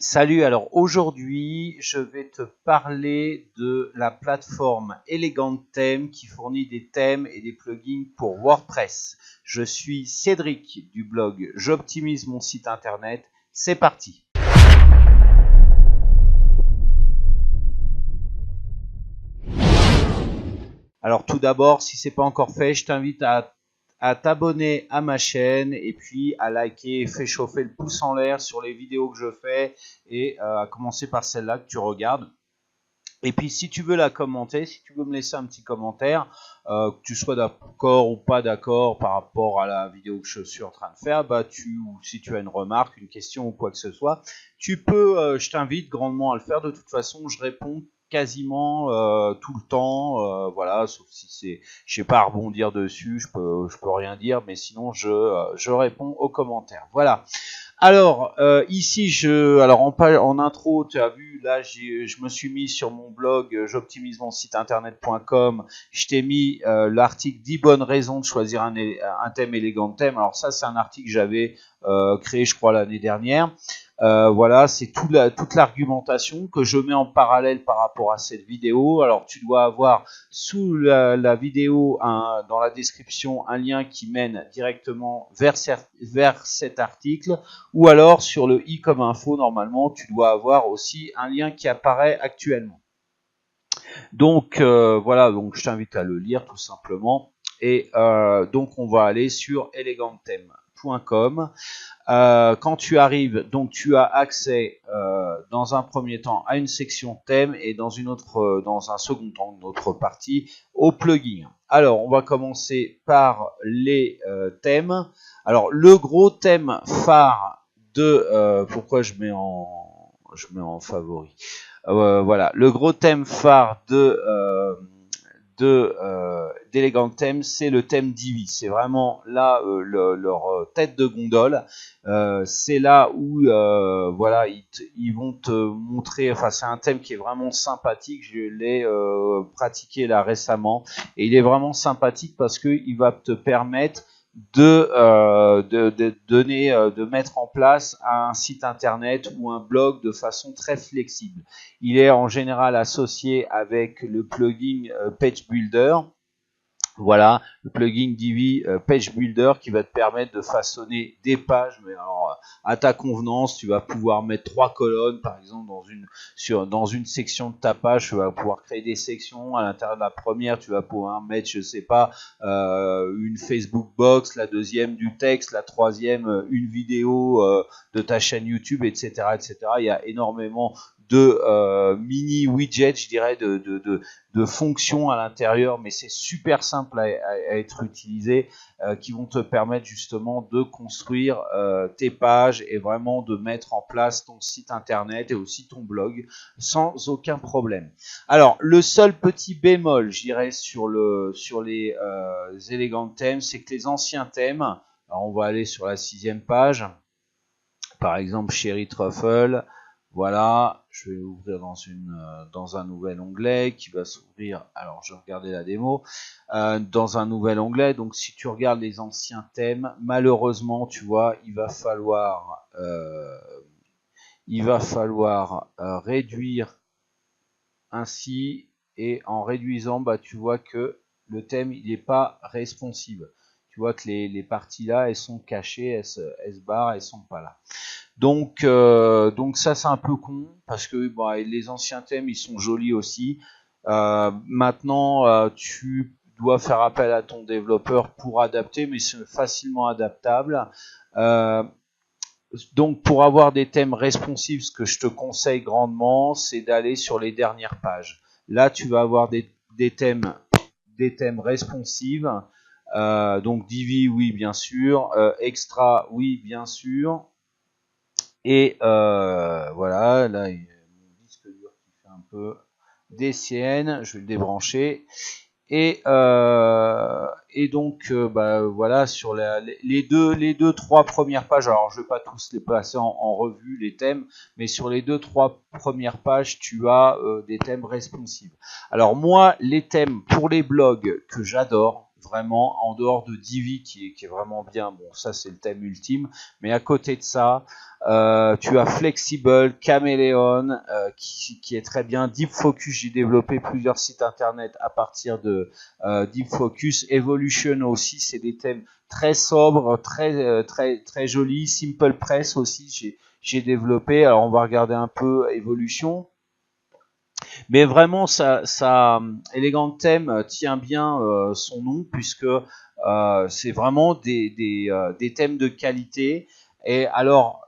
Salut, alors aujourd'hui je vais te parler de la plateforme Elegant Theme qui fournit des thèmes et des plugins pour WordPress. Je suis Cédric du blog J'optimise mon site internet, c'est parti. Alors tout d'abord, si ce n'est pas encore fait, je t'invite à t'abonner à ma chaîne et puis à liker, fais chauffer le pouce en l'air sur les vidéos que je fais et à commencer par celle-là que tu regardes. Et puis si tu veux la commenter, si tu veux me laisser un petit commentaire, que tu sois d'accord ou pas d'accord par rapport à la vidéo que je suis en train de faire, ou si tu as une remarque, une question ou quoi que ce soit, tu peux, je t'invite grandement à le faire. De toute façon, je réponds quasiment tout le temps, voilà, sauf si c'est, je sais pas, à rebondir dessus, je peux rien dire, mais sinon je réponds aux commentaires. Voilà. Alors, ici, en intro, tu as vu, là, je me suis mis sur mon blog j'optimise mon site internet.com. Je t'ai mis l'article 10 bonnes raisons de choisir un thème élégant thème. Alors ça, c'est un article que j'avais créé, je crois, l'année dernière. Voilà, c'est toute l'argumentation que je mets en parallèle par rapport à cette vidéo. Alors, tu dois avoir sous la vidéo, dans la description, un lien qui mène directement vers cet article. Ou alors, sur le i comme info, normalement, tu dois avoir aussi un lien qui apparaît actuellement. Donc, voilà, donc je t'invite à le lire tout simplement. Et donc, on va aller sur eleganttheme.com. Quand tu arrives, donc tu as accès dans un premier temps à une section thème et dans un second temps, une autre partie, aux plugins. Alors, on va commencer par les thèmes. Alors, le gros thème phare de pourquoi je mets en favori. Voilà, le gros thème phare d'Elegant Theme, c'est le thème Divi. C'est vraiment là leur tête de gondole. C'est là où voilà, ils vont te montrer. Enfin, c'est un thème qui est vraiment sympathique. Je l'ai pratiqué là récemment et il est vraiment sympathique parce que il va te permettre de mettre en place un site internet ou un blog de façon très flexible. Il est en général associé avec le plugin Page Builder. Voilà, le plugin Divi Page Builder qui va te permettre de façonner des pages, mais alors à ta convenance. Tu vas pouvoir mettre 3 colonnes, par exemple, dans une section de ta page. Tu vas pouvoir créer des sections. À l'intérieur de la première, tu vas pouvoir mettre, je sais pas, une Facebook box, la deuxième du texte, la troisième une vidéo de ta chaîne YouTube, etc., etc. Il y a énormément de mini widgets, je dirais, de fonctions à l'intérieur, mais c'est super simple à être utilisé, qui vont te permettre justement de construire tes pages et vraiment de mettre en place ton site internet et aussi ton blog sans aucun problème. Alors, le seul petit bémol, je dirais, sur les Elegant Themes, c'est que les anciens thèmes, alors on va aller sur la 6e page, par exemple Cherry Truffle. Voilà, je vais ouvrir dans un nouvel onglet qui va s'ouvrir. Alors, je vais regarder la démo dans un nouvel onglet. Donc, si tu regardes les anciens thèmes, malheureusement, tu vois, il va falloir réduire ainsi. Et en réduisant, tu vois que le thème, il n'est pas responsive. Tu vois que les parties là, elles sont cachées, elles se barrent, elles sont pas là. Donc ça c'est un peu con parce que les anciens thèmes ils sont jolis aussi. Maintenant tu dois faire appel à ton développeur pour adapter, mais c'est facilement adaptable. Donc pour avoir des thèmes responsifs, ce que je te conseille grandement, c'est d'aller sur les dernières pages. Là tu vas avoir des thèmes responsives. Donc Divi, oui bien sûr. Extra, oui bien sûr. Et voilà, là il y a mon disque dur qui fait un peu des siennes, je vais le débrancher. Et donc voilà, sur les deux trois premières pages, alors je vais pas tous les passer en revue les thèmes, mais sur les 2-3 premières pages tu as des thèmes responsives. Alors moi, les thèmes pour les blogs que j'adore, vraiment, en dehors de Divi qui est vraiment bien. Bon, ça c'est le thème ultime, mais à côté de ça, tu as Flexible, Chameleon, qui est très bien. Deep Focus, j'ai développé plusieurs sites internet à partir de Deep Focus. Evolution aussi, c'est des thèmes très sobres, très jolis. Simple Press aussi, j'ai développé. Alors on va regarder un peu Evolution. Mais vraiment, Elegant Theme tient bien son nom puisque c'est vraiment des thèmes de qualité. Et alors,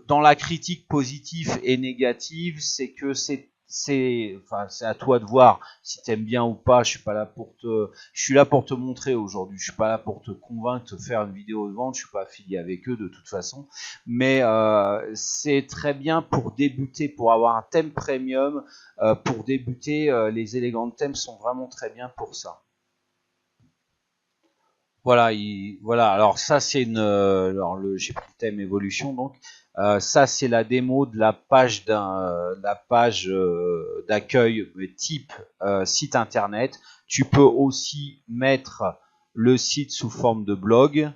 dans la critique positive et négative, c'est que enfin, c'est à toi de voir si t'aimes bien ou pas. Je suis là pour te montrer aujourd'hui. Je suis pas là pour te convaincre de faire une vidéo de vente. Je suis pas affilié avec eux de toute façon. Mais c'est très bien pour débuter, pour avoir un thème premium. Pour débuter, les élégants thèmes sont vraiment très bien pour ça. Voilà, voilà. Alors ça c'est j'ai pris le thème évolution donc. Ça c'est la démo de la page d'accueil type site internet. Tu peux aussi mettre le site sous forme de blog.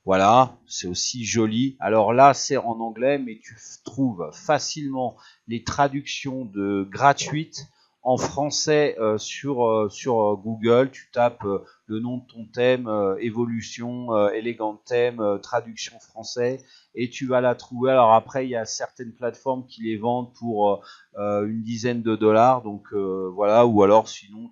Voilà, c'est aussi joli. Alors là, c'est en anglais, mais tu trouves facilement les traductions gratuites en français sur Google. Tu tapes le nom de ton thème, évolution, élégant thème, traduction français, et tu vas la trouver. Alors après, il y a certaines plateformes qui les vendent pour une dizaine de dollars. Donc voilà, ou alors sinon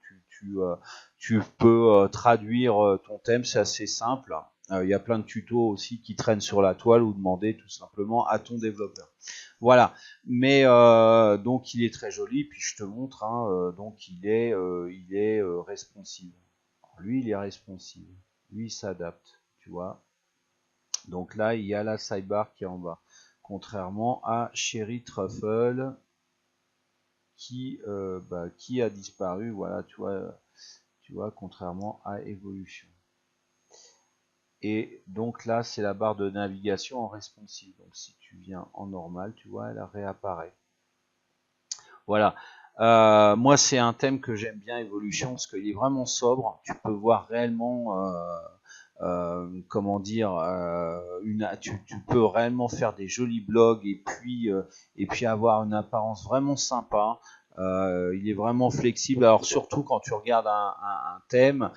tu peux traduire ton thème, c'est assez simple. Il y a plein de tutos aussi qui traînent sur la toile ou demander tout simplement à ton développeur. Voilà, mais donc il est très joli, puis je te montre, hein, donc il est responsive. Alors, lui, il est responsive, lui, il s'adapte, tu vois. Donc là, il y a la sidebar qui est en bas, contrairement à Cherry Truffle qui a disparu, voilà, tu vois, contrairement à Evolution. Et donc là, c'est la barre de navigation en responsive. Donc si tu viens en normal, tu vois, elle réapparaît. Voilà. Moi, c'est un thème que j'aime bien, Evolution, parce qu'il est vraiment sobre. Tu peux voir réellement, comment dire, tu peux réellement faire des jolis blogs et puis avoir une apparence vraiment sympa. Il est vraiment flexible. Alors surtout quand tu regardes un thème,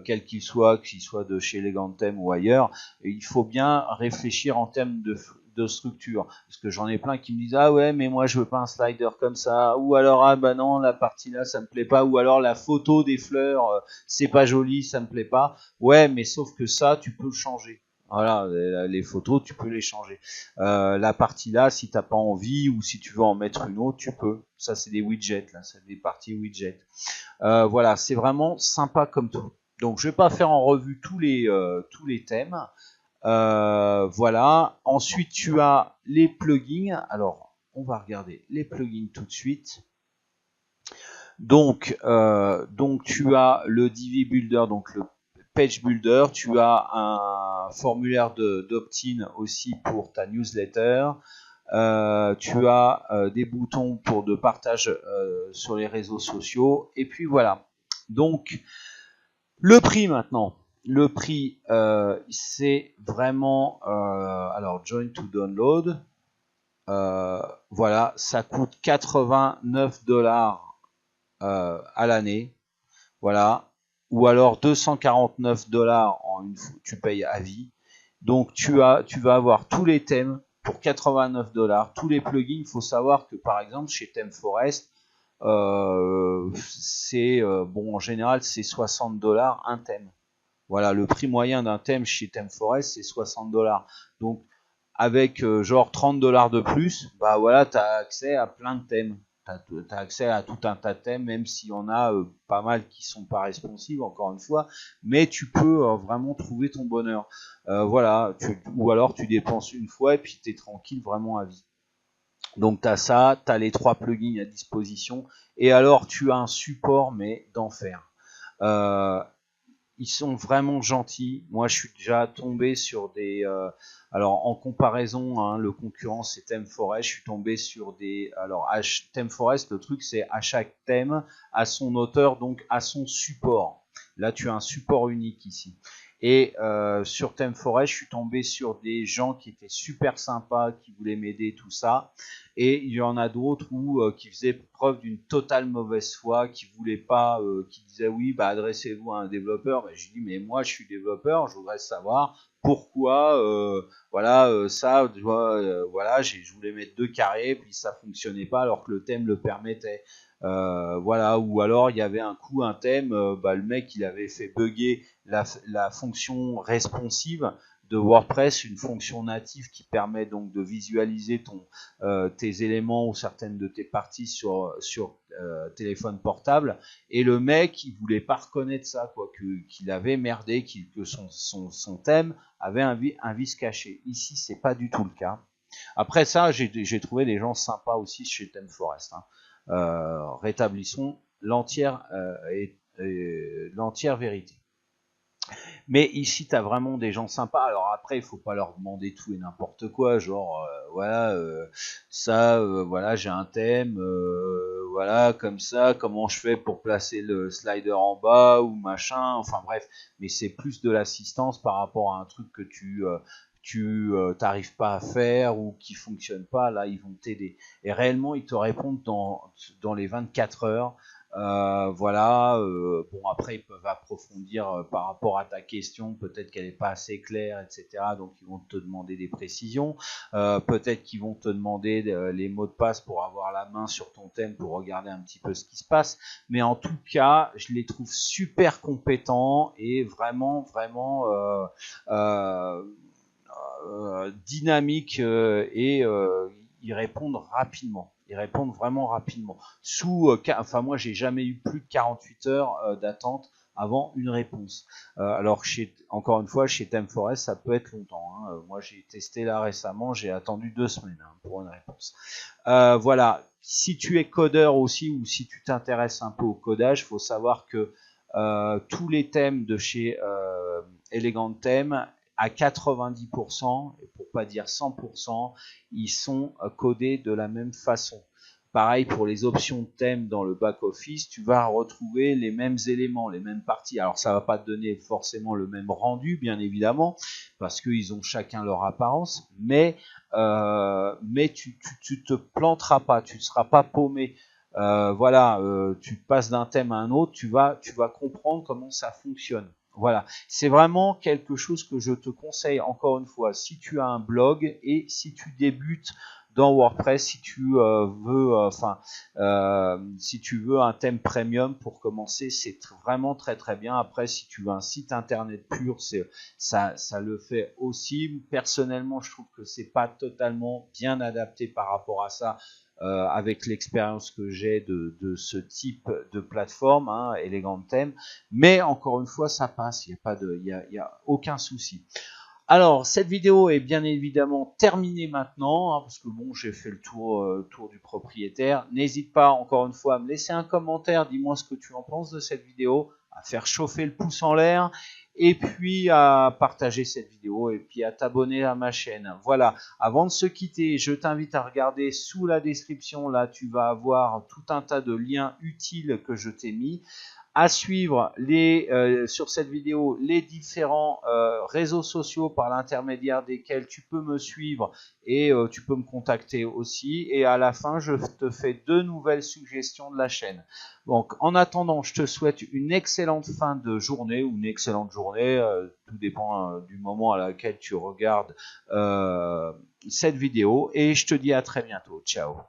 quel qu'il soit de chez Elegant Theme ou ailleurs, il faut bien réfléchir en termes de structure. Parce que j'en ai plein qui me disent ah ouais mais moi je veux pas un slider comme ça, ou alors ah bah non la partie là ça me plaît pas, ou alors la photo des fleurs c'est pas joli, ça me plaît pas. Ouais mais sauf que ça tu peux le changer. Voilà, les photos, tu peux les changer. La partie là, si t'as pas envie ou si tu veux en mettre une autre, tu peux. Ça, c'est des widgets, là, c'est des parties widgets. Voilà, c'est vraiment sympa comme tout. Donc, je vais pas faire en revue tous les thèmes. Voilà. Ensuite, tu as les plugins. Alors, on va regarder les plugins tout de suite. Donc tu as le Divi Builder, donc le Page Builder, tu as un formulaire d'opt-in aussi pour ta newsletter, tu as des boutons de partage sur les réseaux sociaux, et puis voilà. Donc, le prix maintenant. Le prix, c'est vraiment... alors, Join to Download. Voilà, ça coûte 89 $ à l'année. Voilà. Ou alors 249 $ tu payes à vie. Donc tu vas avoir tous les thèmes pour 89 $, tous les plugins. Il faut savoir que par exemple chez ThemeForest, c'est bon en général c'est 60 $ un thème. Voilà, le prix moyen d'un thème chez ThemeForest c'est 60 $. Donc avec genre 30 $ de plus, bah voilà, tu as accès à plein de thèmes. Tu as accès à tout un tas de thèmes, même s'il y en a pas mal qui sont pas responsives, encore une fois, mais tu peux vraiment trouver ton bonheur. Voilà, ou alors tu dépenses une fois et puis tu es tranquille vraiment à vie. Donc tu as ça, tu as les 3 plugins à disposition, et alors tu as un support, mais d'enfer. Ils sont vraiment gentils. Moi, je suis déjà tombé sur des... alors, en comparaison, hein, le concurrent, c'est ThemeForest. Je suis tombé sur des... Alors, ThemeForest, le truc, c'est à chaque thème, à son auteur, donc à son support. Là, tu as un support unique ici. Et sur ThemeForest, je suis tombé sur des gens qui étaient super sympas, qui voulaient m'aider, tout ça. Et il y en a d'autres qui faisaient preuve d'une totale mauvaise foi, qui voulaient pas, qui disaient oui, bah adressez-vous à un développeur. Bah, je dis mais moi je suis développeur, je voudrais savoir pourquoi, ça, tu vois, voilà, je voulais mettre 2 carrés, puis ça fonctionnait pas alors que le thème le permettait. Voilà, ou alors il y avait un thème, le mec il avait fait bugger la fonction responsive de WordPress, une fonction native qui permet donc de visualiser tes éléments ou certaines de tes parties sur téléphone portable. Et le mec, il voulait pas reconnaître ça, quoi, qu'il avait merdé, que son thème avait un vice caché. Ici, c'est pas du tout le cas. Après ça, j'ai trouvé des gens sympas aussi chez ThemeForest. Rétablissons l'entière vérité. Mais ici, tu as vraiment des gens sympas. Alors après, il faut pas leur demander tout et n'importe quoi. Genre, voilà, j'ai un thème, voilà, comme ça, comment je fais pour placer le slider en bas ou machin. Enfin bref, mais c'est plus de l'assistance par rapport à un truc que tu t'arrives pas à faire ou qui fonctionne pas. Là, ils vont t'aider. Et réellement, ils te répondent dans les 24 heures. Bon, après ils peuvent approfondir par rapport à ta question, peut-être qu'elle n'est pas assez claire, etc. Donc ils vont te demander des précisions, peut-être qu'ils vont te demander les mots de passe pour avoir la main sur ton thème pour regarder un petit peu ce qui se passe. Mais en tout cas, je les trouve super compétents et vraiment dynamiques et ils répondent rapidement. Ils répondent vraiment rapidement. Moi, j'ai jamais eu plus de 48 heures d'attente avant une réponse. Alors, encore une fois, chez ThemeForest, ça peut être longtemps. Moi, j'ai testé là récemment, j'ai attendu 2 semaines pour une réponse. Voilà. Si tu es codeur aussi ou si tu t'intéresses un peu au codage, il faut savoir que tous les thèmes de chez Elegant Theme, à 90%, et pour pas dire 100%, ils sont codés de la même façon. Pareil pour les options de thème dans le back-office, tu vas retrouver les mêmes éléments, les mêmes parties. Alors ça va pas te donner forcément le même rendu, bien évidemment, parce qu'ils ont chacun leur apparence, mais tu te planteras pas, tu ne seras pas paumé. Tu passes d'un thème à un autre, tu vas comprendre comment ça fonctionne. Voilà, c'est vraiment quelque chose que je te conseille encore une fois si tu as un blog et si tu débutes dans WordPress, si tu si tu veux un thème premium pour commencer, c'est vraiment très très bien. Après, si tu veux un site internet pur, ça le fait aussi. Personnellement, je trouve que c'est pas totalement bien adapté par rapport à ça. Avec l'expérience que j'ai de ce type de plateforme, Elegant Theme, mais encore une fois, ça passe, il y a aucun souci. Alors, cette vidéo est bien évidemment terminée maintenant, parce que bon, j'ai fait le tour du propriétaire. N'hésite pas, encore une fois, à me laisser un commentaire, dis-moi ce que tu en penses de cette vidéo, à faire chauffer le pouce en l'air, et puis à partager cette vidéo, et puis à t'abonner à ma chaîne. Voilà, avant de se quitter, je t'invite à regarder sous la description, là tu vas avoir tout un tas de liens utiles que je t'ai mis. À suivre sur cette vidéo les différents réseaux sociaux par l'intermédiaire desquels tu peux me suivre et tu peux me contacter aussi. Et à la fin, je te fais 2 nouvelles suggestions de la chaîne. Donc, en attendant, je te souhaite une excellente fin de journée ou une excellente journée. Tout dépend du moment à laquelle tu regardes cette vidéo. Et je te dis à très bientôt. Ciao.